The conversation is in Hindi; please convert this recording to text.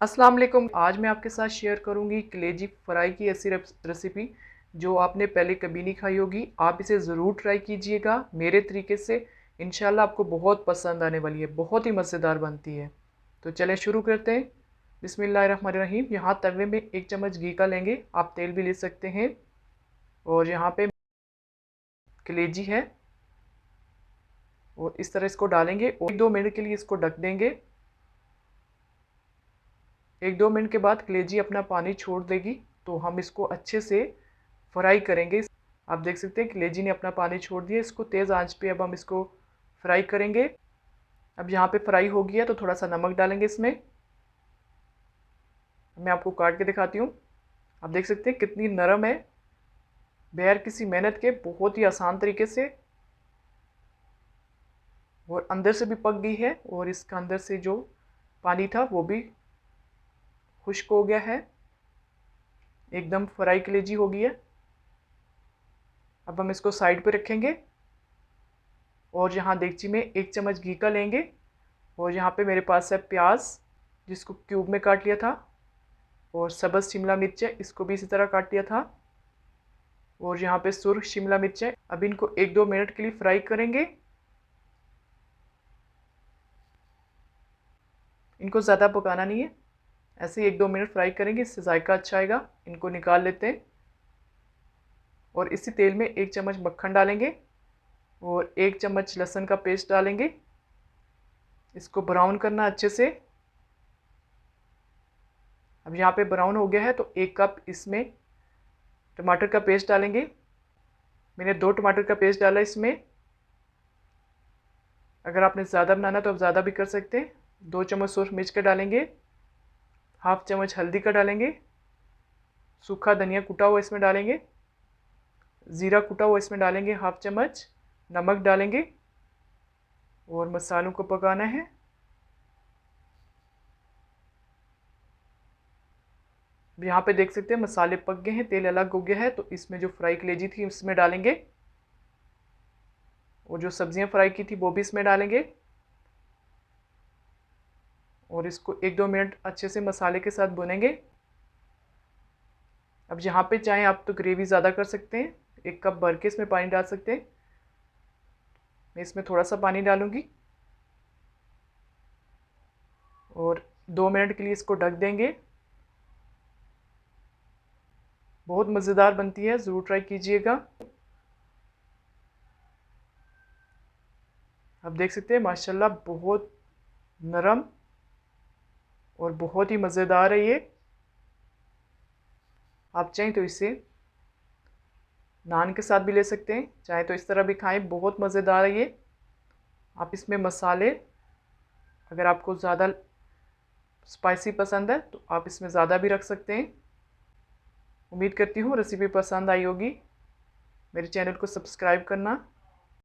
अस्सलाम वालेकुम। आज मैं आपके साथ शेयर करूंगी कलेजी फ्राई की ऐसी रेसिपी जो आपने पहले कभी नहीं खाई होगी। आप इसे ज़रूर ट्राई कीजिएगा मेरे तरीके से। इंशाल्लाह आपको बहुत पसंद आने वाली है, बहुत ही मज़ेदार बनती है। तो चलें शुरू करते हैं। बिस्मिल्लाहिर्रहमानिर्रहीम। यहाँ तवे में 1 चम्मच घी का लेंगे, आप तेल भी ले सकते हैं। और यहाँ पे कलेजी है और इस तरह इसको डालेंगे और 1-2 मिनट के लिए इसको ढक देंगे। 1-2 मिनट के बाद कलेजी अपना पानी छोड़ देगी तो हम इसको अच्छे से फ्राई करेंगे। आप देख सकते हैं कलेजी ने अपना पानी छोड़ दिया। इसको तेज़ आंच पे अब हम इसको फ्राई करेंगे। अब यहाँ पे फ्राई हो गया तो थोड़ा सा नमक डालेंगे इसमें। मैं आपको काट के दिखाती हूँ। आप देख सकते हैं कितनी नरम है, बगैर किसी मेहनत के बहुत ही आसान तरीके से, और अंदर से भी पक गई है और इसका अंदर से जो पानी था वो भी खुश्क हो गया है, एकदम फ्राई कलेजी हो गई है। अब हम इसको साइड पे रखेंगे और यहाँ देगची में 1 चम्मच घी का लेंगे और यहाँ पे मेरे पास है प्याज जिसको क्यूब में काट लिया था, और सब्ज़ शिमला मिर्च है, इसको भी इसी तरह काट लिया था, और यहाँ पे सुर्ख शिमला मिर्च है। अब इनको 1-2 मिनट के लिए फ्राई करेंगे। इनको ज़्यादा पकाना नहीं है, ऐसे ही 1-2 मिनट फ्राई करेंगे, इससे जायका अच्छा आएगा। इनको निकाल लेते हैं और इसी तेल में 1 चम्मच मक्खन डालेंगे और 1 चम्मच लहसुन का पेस्ट डालेंगे। इसको ब्राउन करना अच्छे से। अब यहाँ पे ब्राउन हो गया है तो 1 कप इसमें टमाटर का पेस्ट डालेंगे। मैंने 2 टमाटर का पेस्ट डाला इसमें। अगर आपने ज़्यादा बनाना तो आप ज़्यादा भी कर सकते हैं। 2 चम्मच सूर्ख मिर्च का डालेंगे, हाफ चम्मच हल्दी का डालेंगे, सूखा धनिया कुटा हुआ इसमें डालेंगे, ज़ीरा कुटा हुआ इसमें डालेंगे हाफ चम्मच, नमक डालेंगे और मसालों को पकाना है। यहाँ पे देख सकते हैं मसाले पक गए हैं, तेल अलग हो गया है। तो इसमें जो फ्राई कलेजी थी इसमें डालेंगे और जो सब्जियां फ्राई की थी वो भी इसमें डालेंगे और इसको 1-2 मिनट अच्छे से मसाले के साथ भुनेंगे। अब यहाँ पे चाहें आप तो ग्रेवी ज़्यादा कर सकते हैं, 1 कप भर के इसमें पानी डाल सकते हैं। मैं इसमें थोड़ा सा पानी डालूंगी और 2 मिनट के लिए इसको ढक देंगे। बहुत मज़ेदार बनती है, ज़रूर ट्राई कीजिएगा। आप देख सकते हैं माशाल्लाह बहुत नरम और बहुत ही मज़ेदार है ये। आप चाहें तो इसे नान के साथ भी ले सकते हैं, चाहे तो इस तरह भी खाएं, बहुत मज़ेदार है ये। आप इसमें मसाले, अगर आपको ज़्यादा स्पाइसी पसंद है तो आप इसमें ज़्यादा भी रख सकते हैं। उम्मीद करती हूँ रेसिपी पसंद आई होगी। मेरे चैनल को सब्सक्राइब करना